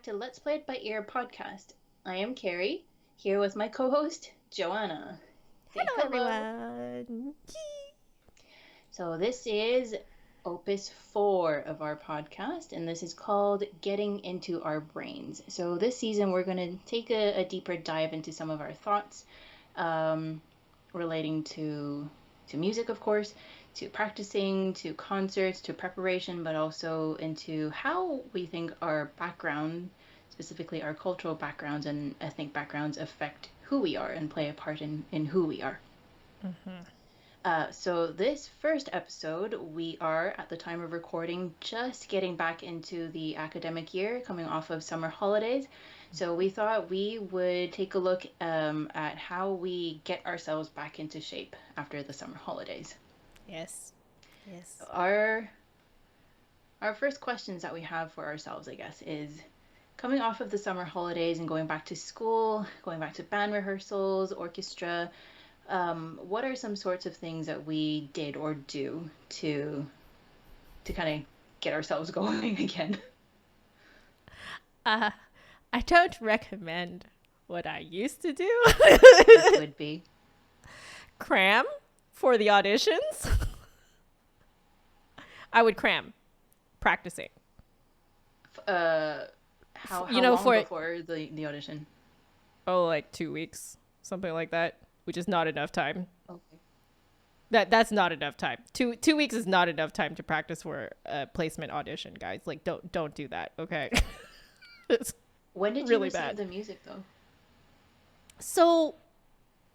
to Let's Play It by Ear podcast. I am Carrie, here with my co-host, Joanna. Say Hello, hello. everyone. So this is Opus 4 of our podcast, and this is called Getting Into Our Brains. So this season, we're going to take a deeper dive into some of our thoughts relating to music, of course, to practicing, to concerts, to preparation, but also into how we think our background, specifically our cultural backgrounds and ethnic backgrounds, affect who we are and play a part in who we are. Mm-hmm. So this first episode, we are, at the time of recording, just getting back into the academic year, coming off of summer holidays. So we thought we would take a look at how we get ourselves back into shape after the summer holidays. Yes. Yes. Our first questions that we have for ourselves, I guess, is coming off of the summer holidays and going back to school, going back to band rehearsals, orchestra. What are some sorts of things that we did or do to kind of get ourselves going again? Uh, I don't recommend what I used to do. Which would be Cram for the auditions. I would cram practicing. how long For before the audition? like 2 weeks, something like that, which is not enough time. Okay. That's not enough time. Two weeks is not enough time to practice for a placement audition, guys. Like, don't do that, okay? It's When did you really receive bad. the music though? So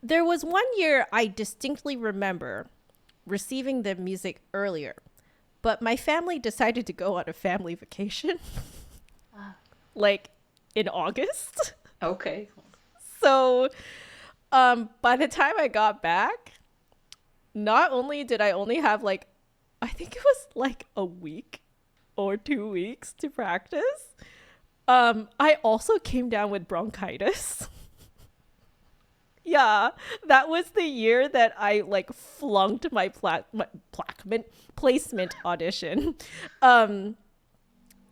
there was one year I distinctly remember receiving the music earlier, but my family decided to go on a family vacation Ah, like in August. okay. So by the time I got back, not only did I only have like, I think it was like a week or 2 weeks to practice, I also came down with bronchitis. Yeah, that was the year that I like flunked my placement audition. Um,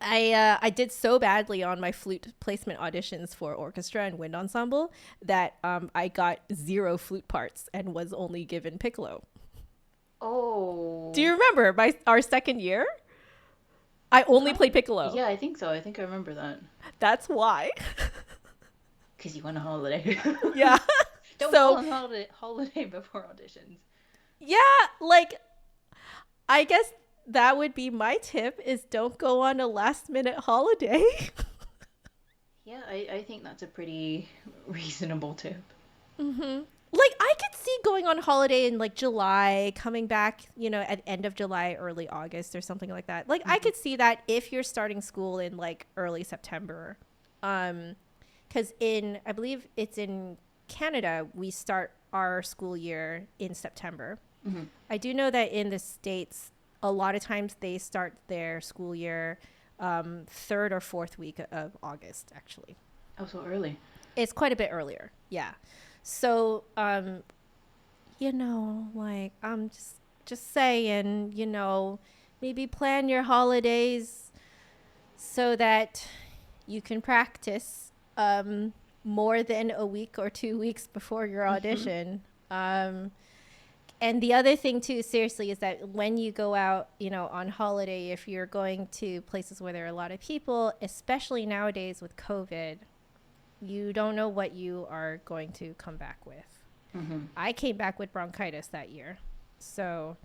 I did so badly on my flute placement auditions for orchestra and wind ensemble that I got 0 flute parts and was only given piccolo. Do Oh. you remember our second year? I only played piccolo. Yeah, I think so. I think I remember that. That's why. Because you went on holiday. Yeah. Don't go So on holiday before auditions. yeah, like I guess that would be my tip is don't go on a last minute holiday. Yeah, I think that's a pretty reasonable tip. Mm-hmm. Like I could see going on holiday in like July, coming back, at end of July, early August or something like that. Like I Mm-hmm. could see that if you're starting school in like early September. Cuz I believe it's in Canada, we start our school year in September. Mm-hmm. I do know that in the States, a lot of times they start their school year third or fourth week of August, actually. Oh, so early. It's quite a bit earlier. Yeah. So, like I'm just saying, maybe plan your holidays so that you can practice more than a week or 2 weeks before your Mm-hmm. audition. And the other thing too, seriously, is that when you go out, on holiday, if you're going to places where there are a lot of people, especially nowadays with COVID, you don't know what you are going to come back with. Mm-hmm. I came back with bronchitis that year. So,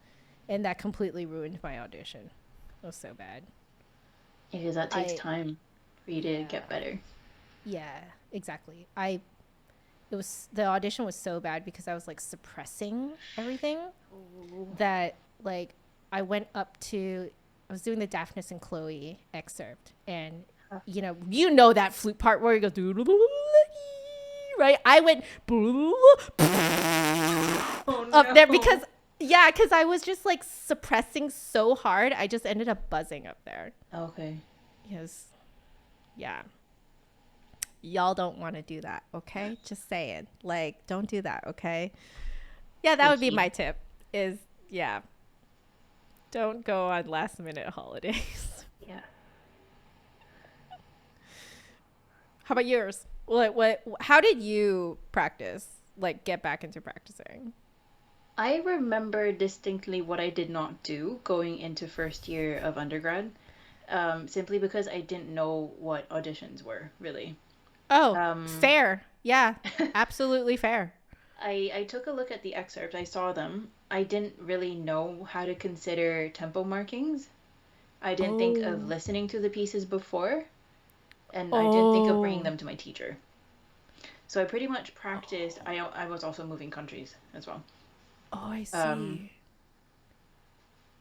and that completely ruined my audition. It was so bad. Because that takes I, time for you to yeah, get better. yeah, exactly. The audition was so bad because I was like suppressing everything Oh. that like I was doing the Daphnis and Chloe excerpt, and that flute part where you go right. I went Oh up there no. because I was just like suppressing so hard. I just ended up buzzing up there. Okay. Yes, yeah. Y'all don't want to do that, okay? Just saying. Like, don't do that, okay? Yeah, that Good would be key. my tip. Is yeah, don't go on last minute holidays. Yeah. How about yours? How did you practice? Like, get back into practicing? I remember distinctly what I did not do going into first year of undergrad, simply because I didn't know what auditions were, really. Oh, Um, fair. Yeah, absolutely fair. I took a look at the excerpts, I saw them. I didn't really know how to consider tempo markings. I didn't think of Oh, listening to the pieces before, and I didn't think of bringing oh, them to my teacher. So I pretty much practiced. I was also moving countries as well. oh, I Um,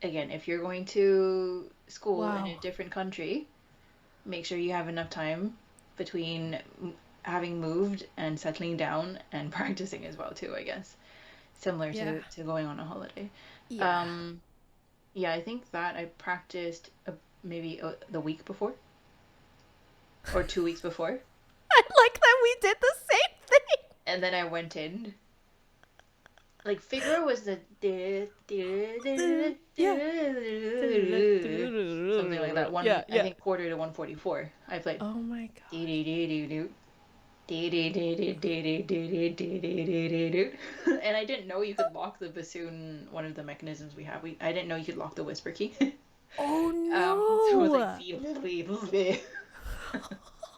see. Again, if you're going to school in a Wow. different country, make sure you have enough time between having moved and settling down and practicing as well too, I guess. Similar Yeah. to going on a holiday. Yeah. Um, yeah, I think that I practiced maybe the week before or 2 weeks before, I like that we did the same thing. and then I went in. Like Figaro was the Yeah. something like that. Yeah, I yeah. think quarter to 144. I played Oh my dee gosh. dee dee dee doo. Dee dee dee dee dee dee dee dee dee dee dee doo. And I didn't know you could lock the bassoon. One of the mechanisms we have. I didn't know you could lock the whisper key. Oh So it was like no. feel, feel, feel.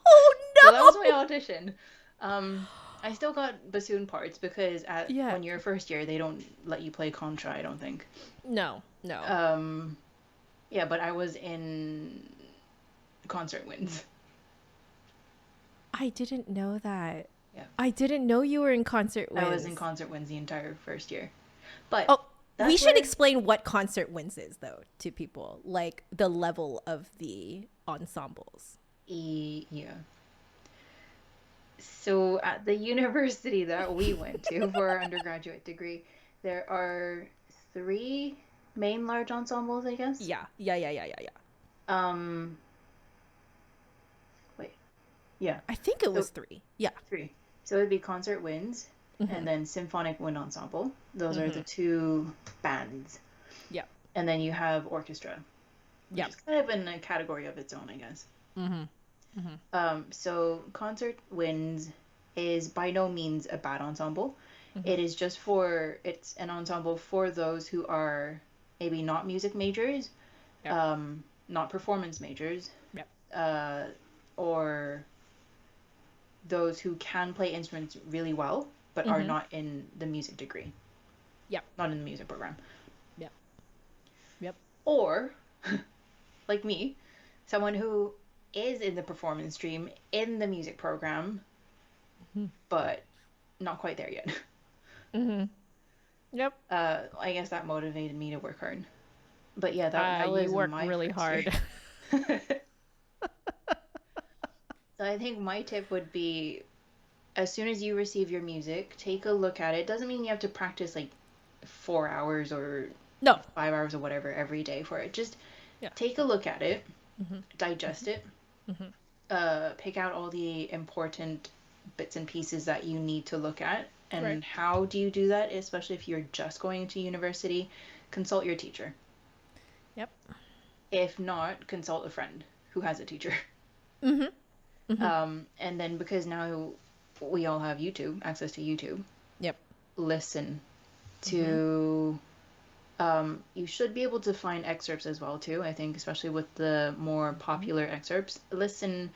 Oh So that was my no. audition. Um, I still got bassoon parts because Yeah. when you're first year, they don't let you play contra, I don't think. No, no. Um, yeah, but I was in concert wins. I didn't know that. Yeah, I didn't know you were in concert I was in wins. concert wins the entire first year. But Oh, we that's should where, explain what concert wins is, though, to people, like the level of the ensembles. yeah. So at the university that we went to for our undergraduate degree, there are three main large ensembles, I guess. Yeah, yeah, yeah, yeah, yeah, yeah. Um, Wait, yeah. I think it So was three. Yeah. three. So it'd be concert winds Mm-hmm. and then symphonic wind ensemble. Those are the Mm-hmm. two bands. Yep. And then you have orchestra, which Yep. is kind of in a category of its own, I guess. Mm-hmm. Mm-hmm. So concert winds is by no means a bad ensemble. Mm-hmm. It is it's an ensemble for those who are maybe not music majors, Yep. not performance majors, Yep. uh, or those who can play instruments really well, but are Mm-hmm. not in the music degree, Yep. not in the music program. Yep. Yep. Or, like me, someone who is in the performance stream in the music program, Mm-hmm. but not quite there yet. Mm-hmm. Yep. I guess that motivated me to work hard. But yeah, that You was worked my really first year. hard. So I think my tip would be as soon as you receive your music, take a look at it. Doesn't mean you have to practice like 4 hours or No. 5 hours or whatever every day for it. Just Yeah. take a look at it, Mm-hmm. digest it, Mm-hmm. pick out all the important bits and pieces that you need to look at. Right. And how do you do that, especially if you're just going to university? Consult your teacher. Yep. If not, consult a friend who has a teacher. Mm-hmm. Mm-hmm. And then because now we all have YouTube, access to YouTube, Yep. listen Mm-hmm. to you should be able to find excerpts as well too. I think especially with the more Mm-hmm. popular excerpts, listen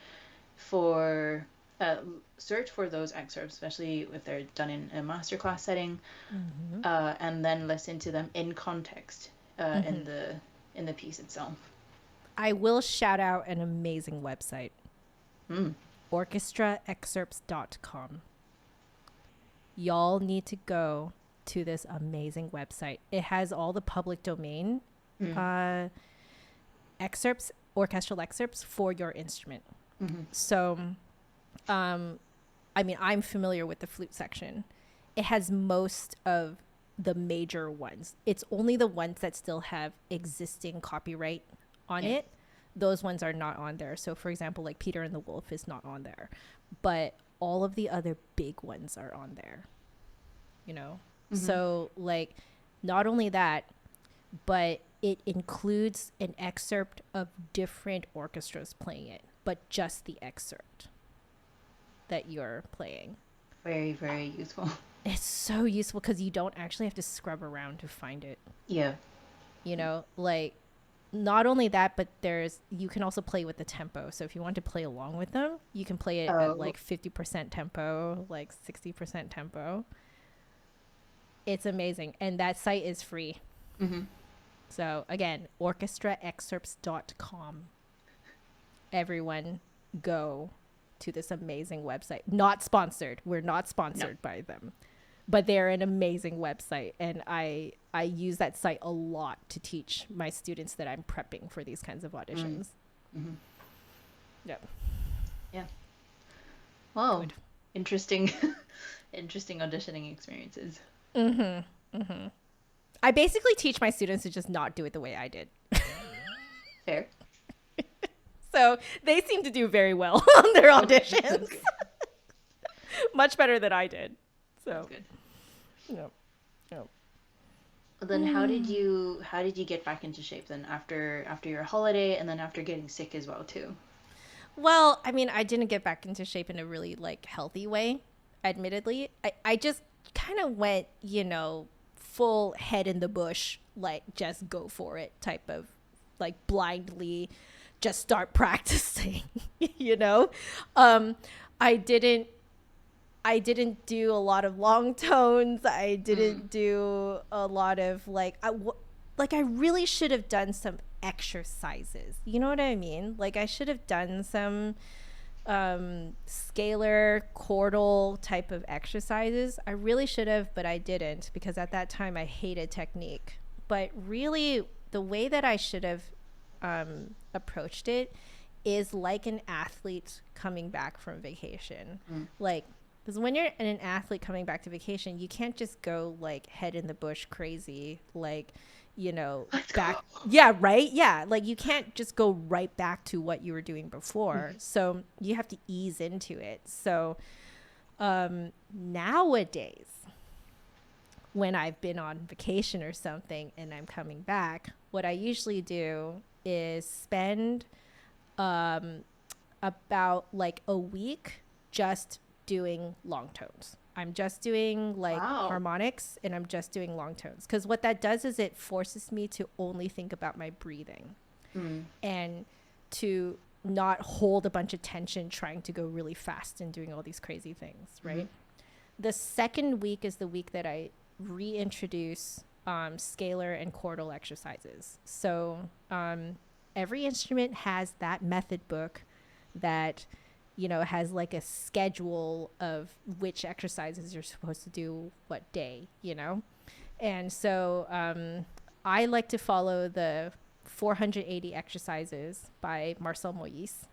for uh, search for those excerpts, especially if they're done in a masterclass setting, Mm-hmm. and then listen to them in context Mm-hmm. in the piece itself. I will shout out an amazing website, Mm, orchestraexcerpts.com. Y'all need to go to this amazing website. It has all the public domain mm, uh, excerpts, orchestral excerpts for your instrument. mm-hmm. So, um, I mean, I'm familiar with the flute section. It has most of the major ones. It's only the ones that still have existing copyright on Yeah. it. Those ones are not on there. So, for example, like Peter and the Wolf is not on there, but all of the other big ones are on there, you know? Mm-hmm. So, like, not only that, but it includes an excerpt of different orchestras playing it, but just the excerpt. that you're playing. Very, very useful. It's so useful because you don't actually have to scrub around to find it. Yeah. You know, like not only that, but you can also play with the tempo. So if you want to play along with them, you can play it at Oh. like 50% tempo, like 60% tempo. It's amazing. And that site is free. Hmm. So again, orchestraexcerpts.com. Everyone go to this amazing website. Not sponsored. We're not No. sponsored by them. But they're an amazing website, and I use that site a lot to teach my students that I'm prepping for these kinds of Mm. auditions. Hmm. Yep. Yeah. Wow. Good. Interesting. Interesting auditioning experiences. I basically teach my students to just not do it the way I did. Fair. So they seem to do very well on their Okay. auditions. That's good. Much better than I did. That's So, good. yep. Yep. Well, then how did you get back into shape then after your holiday and then after getting sick as well too? Well, I mean, I didn't get back into shape in a really like healthy way, admittedly. I just kind of went, full head in the bush, like just go for it type of like blindly just start practicing, you know? Um, I didn't I didn't do a lot of long tones. I Mm. didn't do a lot of like I really should have done some exercises. You know what I mean? Like I should have done some scalar chordal type of exercises. I really should have, but I didn't because at that time I hated technique. But really, the way that I should have approached it is like an athlete coming back from vacation. Mm. Like, because when you're an athlete coming back to vacation, you can't just go like head in the bush crazy, like, Let's go. back. Yeah, right. Yeah. Like, you can't just go right back to what you were doing before. Mhm. So you have to ease into it. So, nowadays, when I've been on vacation or something and I'm coming back, what I usually do is spend um, about like a week just doing long tones. I'm just doing like Wow. harmonics and I'm just doing long tones. Because what that does is it forces me to only think about my breathing Mm. and to not hold a bunch of tension trying to go really fast and doing all these crazy things, Mhm. right? The second week is the week that I reintroduce scalar and chordal exercises. So every instrument has that method book that has like a schedule of which exercises you're supposed to do what day. And so I like to follow the 480 exercises by Marcel Moyes,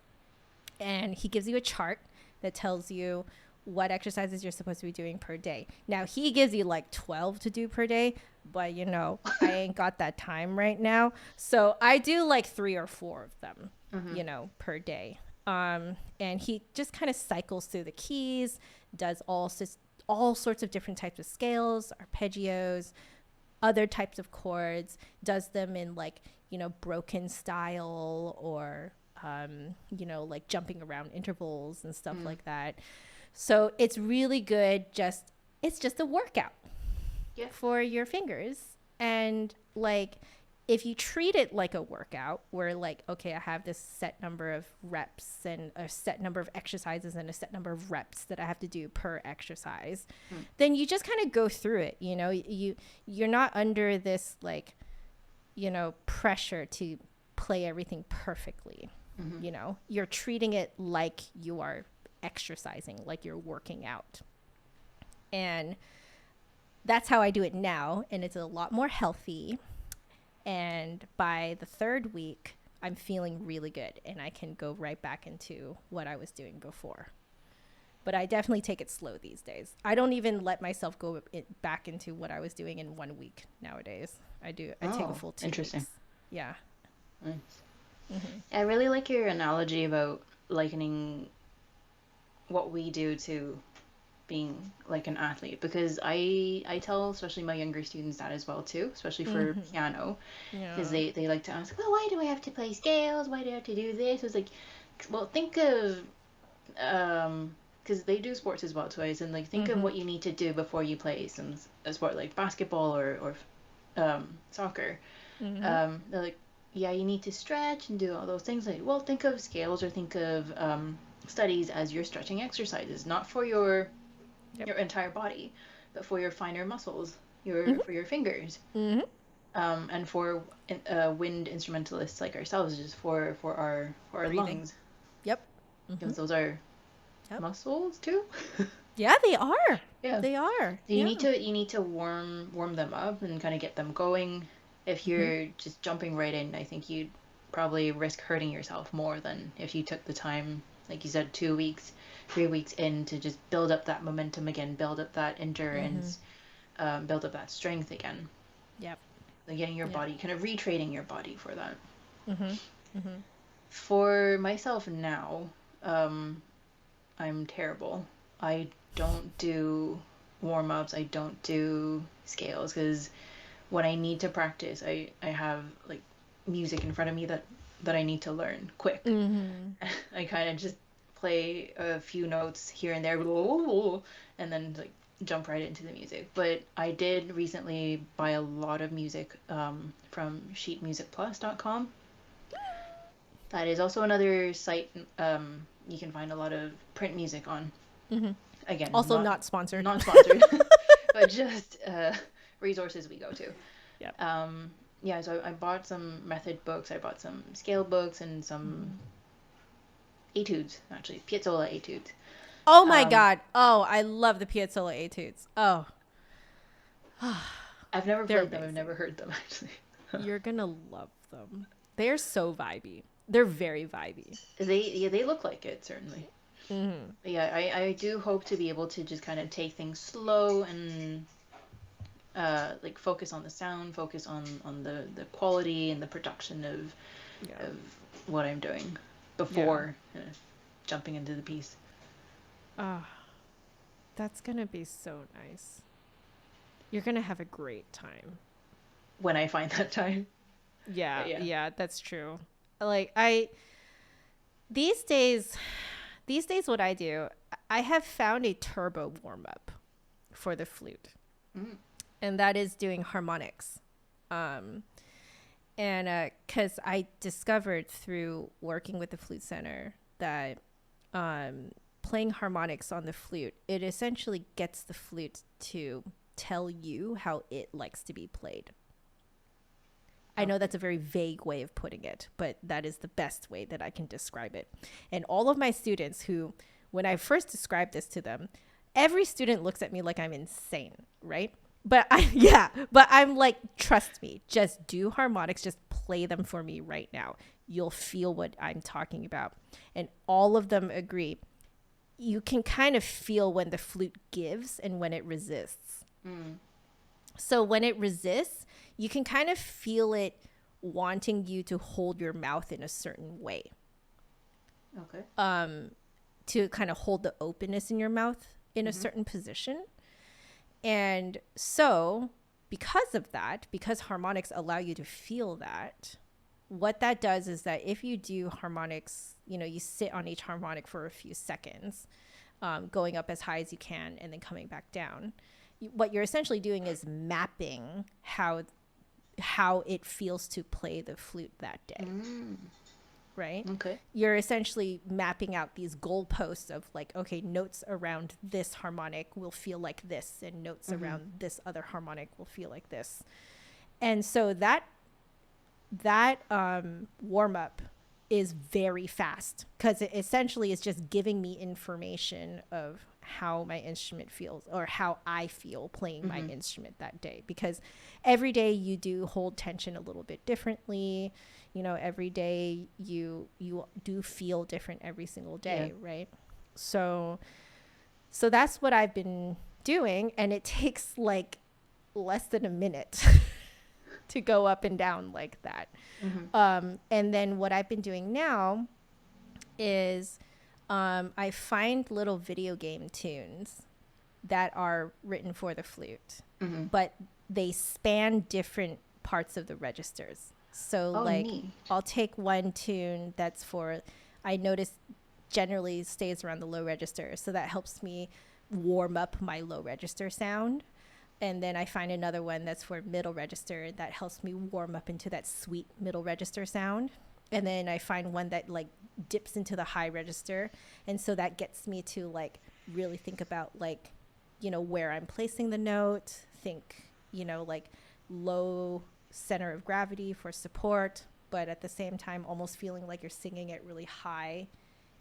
and he gives you a chart that tells you what exercises you're supposed to be doing per day. Now, he gives you like 12 to do per day, but I ain't got that time right now. So I do like 3 or 4 of them, Mhm. per day. And he just kind of cycles through the keys, does all sorts of different types of scales, arpeggios, other types of chords, does them in like, broken style or, like jumping around intervals and stuff Mm. like that. So it's really good. It's just a workout Yeah. for your fingers. And like, if you treat it like a workout where like, okay, I have this set number of reps and a set number of exercises and a set number of reps that I have to do per exercise, Mm. then you just kind of go through it. You're not under this like, pressure to play everything perfectly. Mhm. You're treating it like you are exercising, like you're working out. And that's how I do it now. And it's a lot more healthy. And by the third week, I'm feeling really good and I can go right back into what I was doing before. But I definitely take it slow these days. I don't even let myself go back into what I was doing in 1 week nowadays. I take a Oh, full 2 interesting. weeks. Yeah. Nice. Mm-hmm. I really like your analogy about likening what we do to being like an athlete because I tell especially my younger students that as well too, especially for Mm-hmm. piano, because Yeah. they like to ask, well, why do I have to play scales? Why do I have to do this? It's like, well, think of because they do sports as well. So I said, like, think of Mm-hmm. what you need to do before you play a sport like basketball or soccer. Mm-hmm. They're like, yeah, you need to stretch and do all those things. Like, well, think of scales or think of studies as your stretching exercises, not for Yep. your entire body, but for your finer muscles, your Mm-hmm. for your fingers, Mm-hmm. and for wind instrumentalists like ourselves, just for our Breathing. lungs, Yep. Mm-hmm. because those are Yep. muscles too. Yeah, they are. Yeah. They are. So Yeah. you need to warm them up and kind of get them going. If Mm-hmm. you're just jumping right in, I think you'd probably risk hurting yourself more than if you took the time, like you said, 2 weeks, 3 weeks in to just build up that momentum again, build up that Mm-hmm. endurance, build up that strength again. Yep. Like getting your Yep. body, kind of retraining your body for that. Mm-hmm. Mm-hmm. For myself now, um, I'm terrible. I don't do warm ups. I don't do scales because when I need to practice, I have like music in front of me that I need to learn quick. Mm-hmm. I kind of just play a few notes here and there, and then like jump right into the music. But I did recently buy a lot of music from sheetmusicplus.com. That is also another site you can find a lot of print music on. Mm-hmm. Again, Also not sponsored. not sponsored, but just resources we go to. Yep. Um, yeah, so I bought some method books. I bought some scale books and some Mm-hmm. etudes, actually, Piazzolla etudes. Oh my Um, God. Oh, I love the Piazzolla etudes. Oh, I've never they're played them. I've amazing. never heard them actually. You're gonna love them. They're so vibey. They're very vibey. They look like it certainly. Mm-hmm. But yeah, I do hope to be able to just kind of take things slow and like focus on the sound, focus on the quality and the production Yeah. of what I'm doing Yeah. before jumping into the piece Ah, that's gonna be so nice. You're gonna have a great time. when I find that time. But Yeah, yeah. yeah, that's true. Like I these days these days what I do, I have found a turbo warm up for the flute. Mm. And that is doing harmonics. Um and cuz I discovered through working with the flute center that playing harmonics on the flute, it essentially gets the flute to tell you how it likes to be played. I know Okay. that's a very vague way of putting it, but that is the best way that I can describe it. And all of my students who, when I first described this to them, every student looks at me like I'm insane, right? But I, yeah, but I'm like, trust me, just do harmonics, just play them for me right now. You'll feel what I'm talking about. And all of them agree. You can kind of feel when the flute gives and when it resists. Mm. So when it resists, you can kind of feel it wanting you to hold your mouth in a certain way, Okay. to kind of hold the openness in your mouth in a Mm-hmm. certain position. And so, because of that, because harmonics allow you to feel that, what that does is that if you do harmonics, you sit on each harmonic for a few seconds, going up as high as you can and then coming back down. What you're essentially doing is mapping how it feels to play the flute that day, Mm. right? Okay. You're essentially mapping out these goalposts of like, okay, notes around this harmonic will feel like this, and notes Mm-hmm. around this other harmonic will feel like this. And so that warm up is very fast because it essentially is just giving me information of how my instrument feels or how I feel playing my Mm-hmm. instrument that day, because every day you do hold tension a little bit differently. Every day you do feel different every single Yeah. day, right? So that's what I've been doing, and it takes like less than a minute to go up and down like that. Mm-hmm. And then what I've been doing now is I find little video game tunes that are written for the flute, Mm-hmm. but they span different parts of the registers. So, Oh, like, neat. I'll take one tune that's for, I noticed generally stays around the low register. So that helps me warm up my low register sound. And then I find another one that's for middle register that helps me warm up into that sweet middle register sound. And then I find one that like dips into the high register. And so that gets me to like really think about like, you know, where I'm placing the note, think, you know, like low center of gravity for support, but at the same time almost feeling like you're singing it really high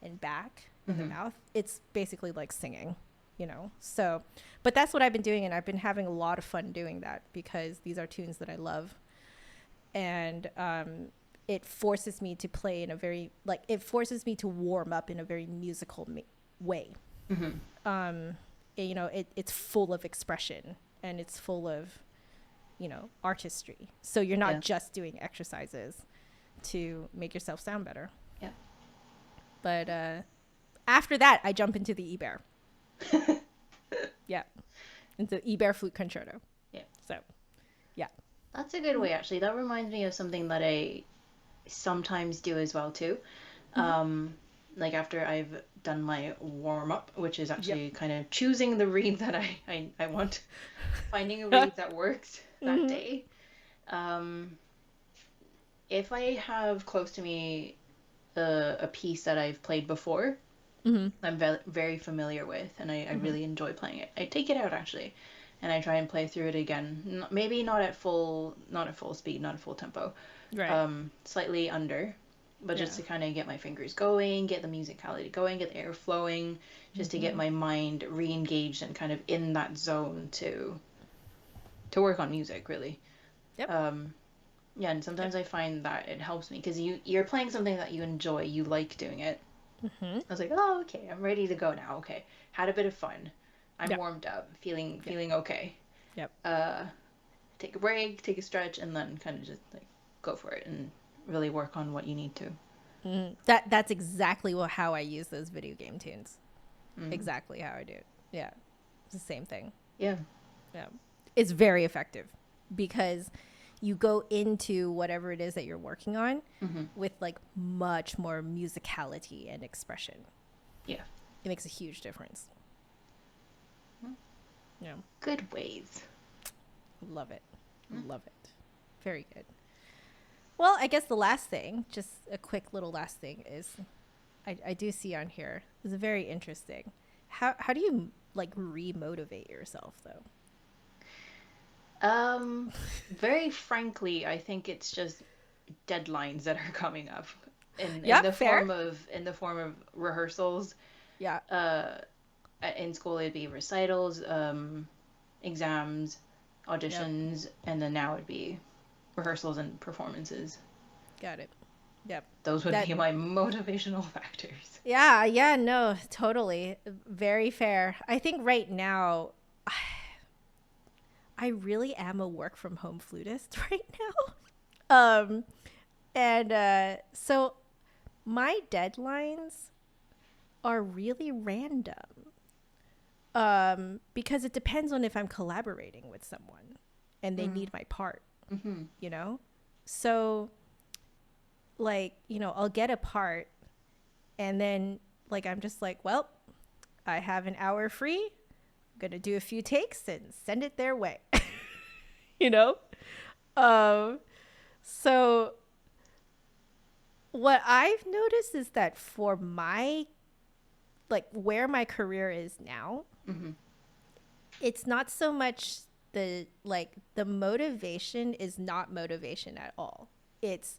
and back in the mouth. It's basically like singing, you know. So but that's what I've been doing, and I've been having a lot of fun doing that because these are tunes that I love. And it forces me to play in a very like it forces me to warm up in a very musical way. You know, it's full of expression and it's full of, you know, artistry. So you're not Yeah. just doing exercises to make yourself sound better. Yeah. But after that, I jump into the E-Bear. Yeah. Into E-Bear Flute Concerto. Yeah. So, yeah. That's a good way, actually. That reminds me of something that I sometimes do as well too. Like after I've done my warm up, which is Yep. actually kind of choosing the reed that I want, finding a reed that works that day. Um, if I have close to me a piece that I've played before, I'm very familiar with, and I really enjoy playing it. I take it out actually, and I try and play through it again. Maybe not at full speed, not at full tempo, Right. slightly under, but Yeah. just to kind of get my fingers going, get the musicality going, get the air flowing, just to get my mind re-engaged and kind of in that zone to work on music really. Yep. Yeah, and Yep. sometimes I find that it helps me because you're playing something that you enjoy, you like doing it. I was like, oh, okay, I'm ready to go now. Okay, had a bit of fun. I'm Yep. warmed up, Yep. feeling okay. Yep. Uh, take a break, take a stretch, and then kind of just like go for it and really work on what you need to. That's exactly how I use those video game tunes. Exactly how I do it. Yeah. It's the same thing. Yeah. Yeah. It's very effective because you go into whatever it is that you're working on with like much more musicality and expression. Yeah. It makes a huge difference. Yeah. Good ways. Love it. Love it. Very good. Well, I guess the last thing, just a quick little last thing is I do see on here is very interesting. How do you like re-motivate yourself though? Very frankly, I think it's just deadlines that are coming up in Yeah, the fair. form of rehearsals. Yeah. Uh, in school it'd be recitals, exams, Yep. auditions, and then now it'd be rehearsals and performances. Got it. Yep. Those would That be my motivational factors. yeah, yeah, no, totally. Very fair. I think right now I really am a work from home flutist right now. Um and so my deadlines are really random. Because it depends on if I'm collaborating with someone and they need my part, you know? So like, you know, I'll get a part and then like I'm just like, well, I have an hour free. I'm going to do a few takes and send it their way. You know? Um so what I've noticed is that for my like where my career is now, it's not so much the motivation is not motivation at all. It's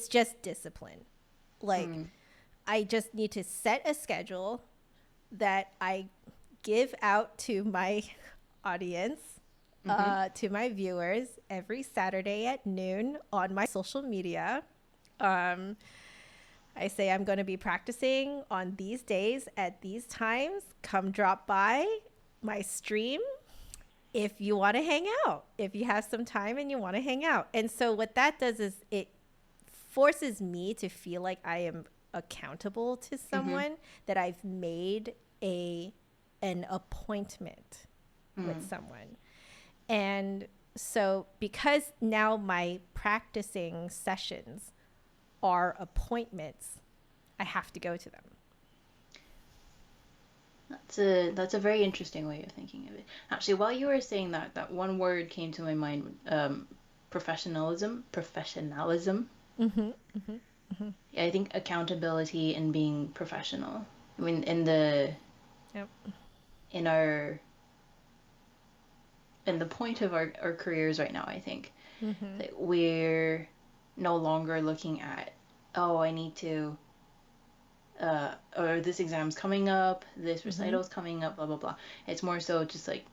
just discipline. Like I just need to set a schedule that I give out to my audience, to my viewers every Saturday at noon on my social media. Um, I say I'm going to be practicing on these days at these times. Come drop by my stream if you want to hang out, if you have some time and you want to hang out. And so what that does is it forces me to feel like I am accountable to someone, that I've made an appointment with someone. And so because now my practicing sessions are appointments, I have to go to them. That's a very interesting way of thinking of it. Actually, while you were saying that, that one word came to my mind, professionalism. Professionalism. Mm-hmm. Mm-hmm. Mm-hmm. Yeah, I think accountability and being professional. I mean, in the Yep. in our in the point of our careers right now, I think Mm-hmm. that we're no longer looking at, oh, I need to, or this exam's coming up, this Mm-hmm. recital's coming up, blah blah blah. It's more so just like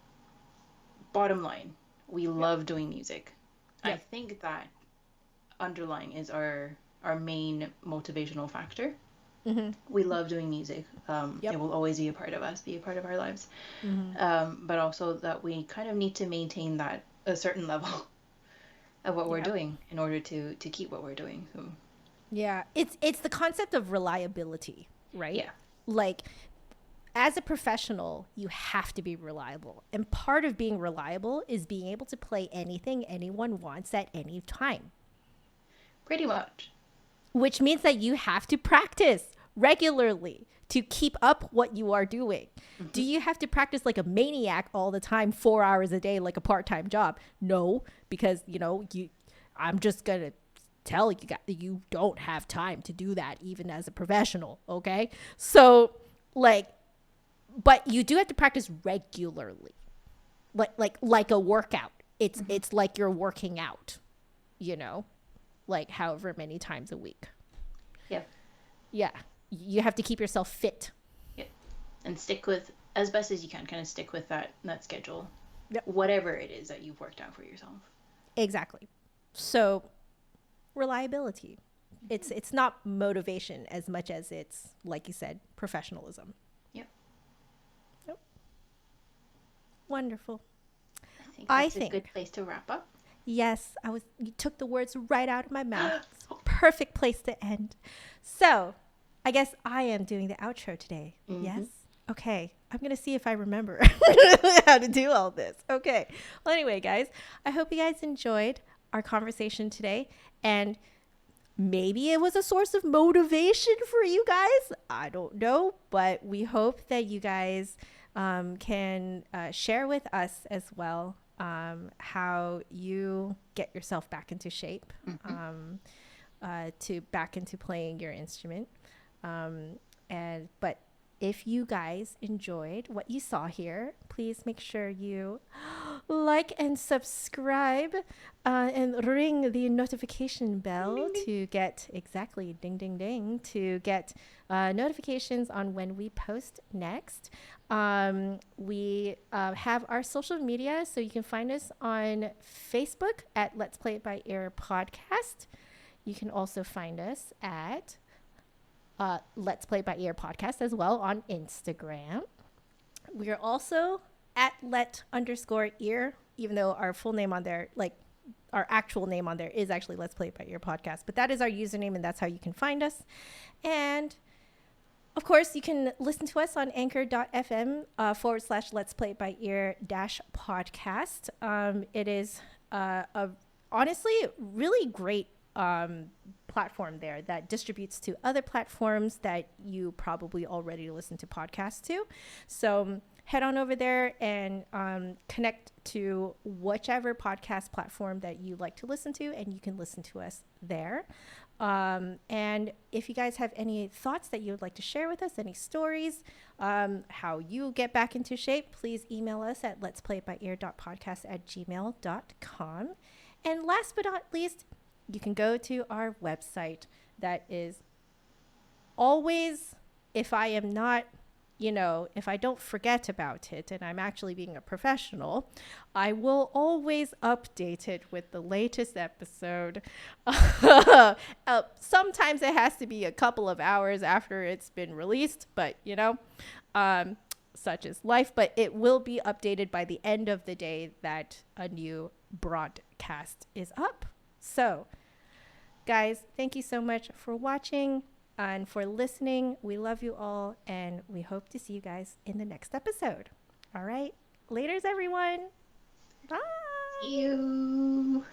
bottom line, we Yep. love doing music. I Yep. think that underlying is our main motivational factor. Mm-hmm. We love doing music. It Yep. will always be a part of us, be a part of our lives. Mm-hmm. But also that we kind of need to maintain that a certain level of what we're Yep. doing in order to keep what we're doing. So Yeah. It's the concept of reliability, right? yeah, Like, as a professional, you have to be reliable. And part of being reliable is being able to play anything anyone wants at any time, pretty much. which means that you have to practice regularly to keep up what you are doing. Do Hmm. you have to practice like a maniac all the time, 4 hours a day, like a part-time job? No, because I'm just gonna tell you that you don't have time to do that even as a professional. Okay, so like, but you do have to practice regularly, like a workout. Hmm. It's like you're working out, you know, like however many times a week. Yeah, Yeah. You have to keep yourself fit. yeah, and stick with as best as you can. Kind of stick with that schedule, Yep. whatever it is that you've worked out for yourself. Exactly. So, reliability. It's not motivation as much as it's, like you said, professionalism. Yep, Yep. Wonderful. I think I that's a good think, place to wrap up. yes, you took the words right out of my mouth. It's a perfect place to end. So, I guess I am doing the outro today. Yes? Hmm. Okay. I'm going to see if I remember how to do all this. Okay. Well, anyway, guys, I hope you guys enjoyed our conversation today. And maybe it was a source of motivation for you guys. I don't know. But we hope that you guys can share with us as well how you get yourself back into shape, Hmm. um, to back into playing your instrument. But if you guys enjoyed what you saw here, please make sure you like and subscribe, and ring the notification Ding bell ding ding. to get exactly ding ding ding to get notifications on when we post next. We have our social media, so you can find us on Facebook at Let's Play It by Ear Podcast. You can also find us at Let's Play by Ear Podcast as well on Instagram. We are also at let_ear, even though our full name on there, like our actual name on there, is actually Let's Play by Ear Podcast. But that is our username, and that's how you can find us. And of course, you can listen to us on anchor.fm / Let's Play It by Ear -podcast. It is a honestly really great platform there that distributes to other platforms that you probably already listen to podcasts to. So head on over there and connect to whichever podcast platform that you like to listen to, and you can listen to us there. And if you guys have any thoughts that you would like to share with us, any stories, how you get back into shape, please email us at letsplayitbyear.podcast@gmail.com. And last but not least, you can go to our website that is always, if I am not, if I don't forget about it and I'm actually being a professional, I will always update it with the latest episode. Sometimes it has to be a couple of hours after it's been released, but such is life. But it will be updated by the end of the day that a new broadcast is up. So, guys, thank you so much for watching and for listening. We love you all, and we hope to see you guys in the next episode. All right. Laters, everyone. Bye. See you.